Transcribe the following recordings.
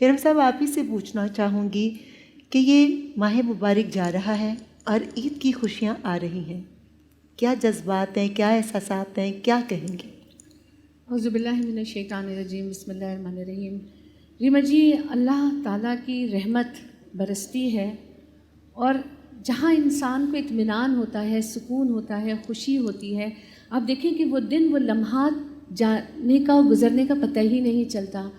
کرم صاحب آپ ہی سے پوچھنا چاہوں گی کہ یہ ماہ مبارک جا رہا ہے اور عید کی خوشیاں آ رہی ہیں، کیا جذبات ہیں، کیا احساسات ہیں، کیا کہیں گے؟ اعوذ باللہ من الشیطان الرجیم، بسم اللہ الرحمن الرحیم۔ ریما جی، اللہ تعالیٰ کی رحمت برستی ہے، اور جہاں انسان کو اطمینان ہوتا ہے، سکون ہوتا ہے، خوشی ہوتی ہے، آپ دیکھیں کہ وہ دن، وہ لمحات جانے کا اور گزرنے کا پتہ ہی نہیں چلتا۔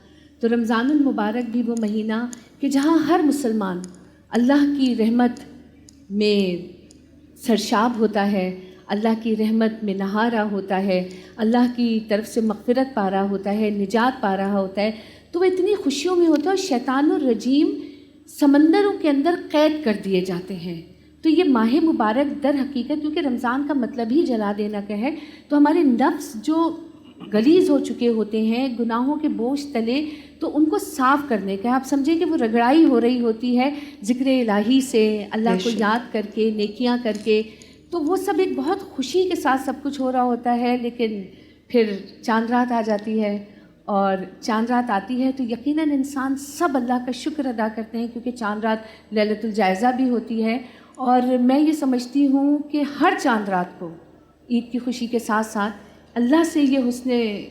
تو رمضان المبارک بھی وہ مہینہ کہ جہاں ہر مسلمان اللہ کی رحمت میں سرشاب ہوتا ہے، اللہ کی رحمت میں نہا رہا ہوتا ہے، اللہ کی طرف سے مغفرت پا رہا ہوتا ہے، نجات پا رہا ہوتا ہے، تو وہ اتنی خوشیوں میں ہوتا ہے، اور شیطان الرجیم سمندروں کے اندر قید کر دیے جاتے ہیں۔ تو یہ ماہ مبارک در حقیقت، کیونکہ رمضان کا مطلب ہی جلا دینا کا ہے، تو ہمارے نفس جو غلیظ ہو چکے ہوتے ہیں گناہوں کے بوجھ تلے، تو ان کو صاف کرنے کا ہے۔ آپ سمجھیں کہ وہ رگڑائی ہو رہی ہوتی ہے ذکر الہی سے، اللہ کو یاد کر کے، نیکیاں کر کے، تو وہ سب ایک بہت خوشی کے ساتھ سب کچھ ہو رہا ہوتا ہے۔ لیکن پھر چاند رات آ جاتی ہے، اور چاند رات آتی ہے تو یقیناً انسان سب اللہ کا شکر ادا کرتے ہیں، کیونکہ چاند رات لیلۃ الجائزہ بھی ہوتی ہے۔ اور میں یہ سمجھتی ہوں کہ ہر چاند رات کو عید کی خوشی کے ساتھ ساتھ اللہ سے یہ حسن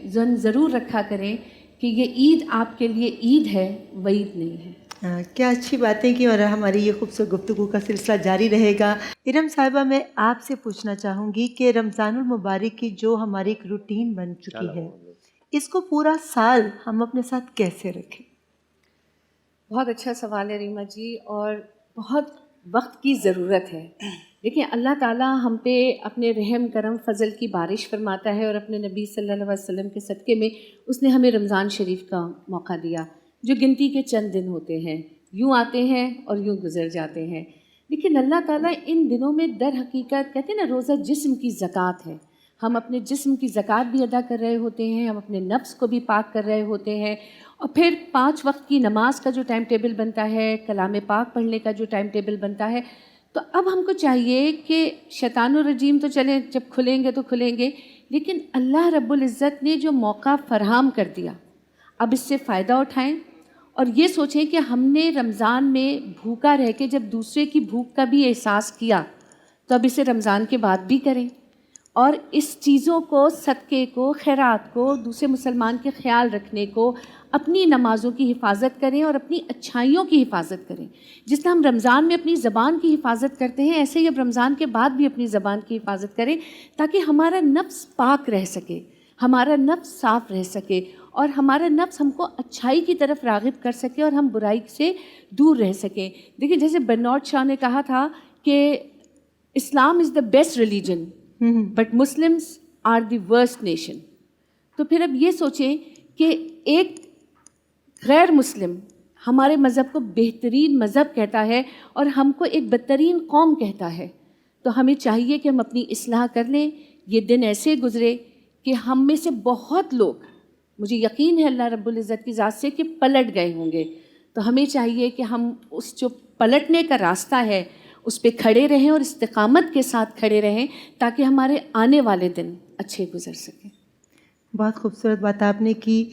ظن ضرور رکھا کریں کہ یہ عید آپ کے لیے عید ہے، وعید نہیں ہے۔ کیا اچھی باتیں کی، اور ہماری یہ خوبصورت گفتگو کا سلسلہ جاری رہے گا۔ ارم صاحبہ، میں آپ سے پوچھنا چاہوں گی کہ رمضان المبارک کی جو ہماری ایک روٹین بن چکی ہے، اس کو پورا سال ہم اپنے ساتھ کیسے رکھیں؟ بہت اچھا سوال ہے ریما جی، اور بہت وقت کی ضرورت ہے۔ دیکھیں، اللہ تعالیٰ ہم پہ اپنے رحم کرم فضل کی بارش فرماتا ہے، اور اپنے نبی صلی اللہ علیہ وسلم کے صدقے میں اس نے ہمیں رمضان شریف کا موقع دیا، جو گنتی کے چند دن ہوتے ہیں، یوں آتے ہیں اور یوں گزر جاتے ہیں۔ لیکن اللہ تعالیٰ ان دنوں میں در حقیقت، کہتے ہیں نا، روزہ جسم کی زکوٰۃ ہے۔ ہم اپنے جسم کی زکوٰۃ بھی ادا کر رہے ہوتے ہیں، ہم اپنے نفس کو بھی پاک کر رہے ہوتے ہیں، اور پھر 5 وقت کی نماز کا جو ٹائم ٹیبل بنتا ہے، کلام پاک پڑھنے کا جو ٹائم ٹیبل بنتا ہے، تو اب ہم کو چاہیے کہ شیطان الرجیم تو چلیں، جب کھلیں گے تو کھلیں گے، لیکن اللہ رب العزت نے جو موقع فراہم کر دیا، اب اس سے فائدہ اٹھائیں، اور یہ سوچیں کہ ہم نے رمضان میں بھوکا رہ کے جب دوسرے کی بھوک کا بھی احساس کیا، تو اب اسے رمضان کے بعد بھی کریں، اور اس چیزوں کو، صدقے کو، خیرات کو، دوسرے مسلمان کے خیال رکھنے کو، اپنی نمازوں کی حفاظت کریں اور اپنی اچھائیوں کی حفاظت کریں۔ جس طرح ہم رمضان میں اپنی زبان کی حفاظت کرتے ہیں، ایسے ہی اب رمضان کے بعد بھی اپنی زبان کی حفاظت کریں، تاکہ ہمارا نفس پاک رہ سکے، ہمارا نفس صاف رہ سکے، اور ہمارا نفس ہم کو اچھائی کی طرف راغب کر سکے، اور ہم برائی سے دور رہ سکیں۔ دیکھیں، جیسے برنارڈ شاہ نے کہا تھا کہ Islam is the best religion but Muslims are the worst nation. تو پھر اب یہ سوچیں کہ ایک غیر مسلم ہمارے مذہب کو بہترین مذہب کہتا ہے، اور ہم کو ایک بدترین قوم کہتا ہے، تو ہمیں چاہیے کہ ہم اپنی اصلاح کر لیں۔ یہ دن ایسے گزرے کہ ہم میں سے بہت لوگ، مجھے یقین ہے اللہ رب العزت کی ذات سے، کہ پلٹ گئے ہوں گے، تو ہمیں چاہیے کہ ہم اس جو پلٹنے کا راستہ ہے اس پہ کھڑے رہیں، اور استقامت کے ساتھ کھڑے رہیں، تاکہ ہمارے آنے والے دن اچھے گزر سکیں۔ بہت خوبصورت بات آپ نے کی۔